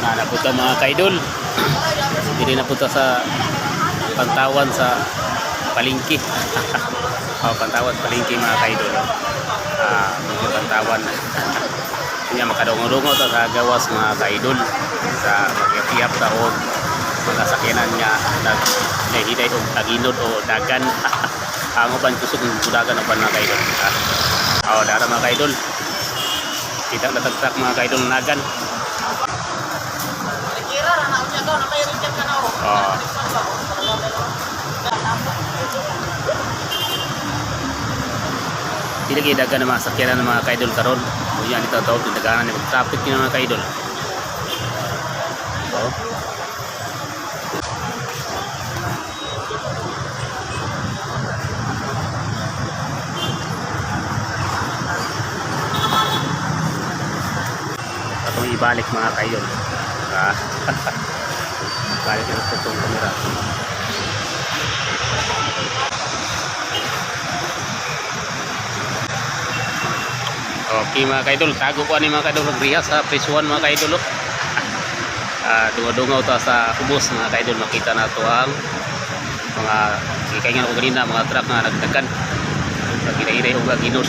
Napunta mga kaidol. Hindi napunta sa Pantawan sa palengke. Pantawan palengke mga kaidol. Medyo Pantawan. Kanya makadungo-dungo to sa gawas mga kaidol. Sa mag-iap sa mga sakyanan niya naghiday o aginod o dagan. Ang uban kusog ng budagan uban mga kaidol. Dara mga kaidol. Kita natagtak mga kaidol nagan. Hindi lagi dagan ng mga sakyanan ng mga kaidol karon. Yan ito tawag yung daganan ng traffic ng mga kaidol. Atong ibalik mga kaidol. Balik na sa itong kamera. Okay mga kaidol, tago po ni mga kaidol nagrihas sa phase 1 mga kaidol. Dunga-dungaw ta sa ubos mga kaidol, makita na ito ang mga kikaingan ko kanina, mga truck na nagdagan, nagkina-iray o gaginod.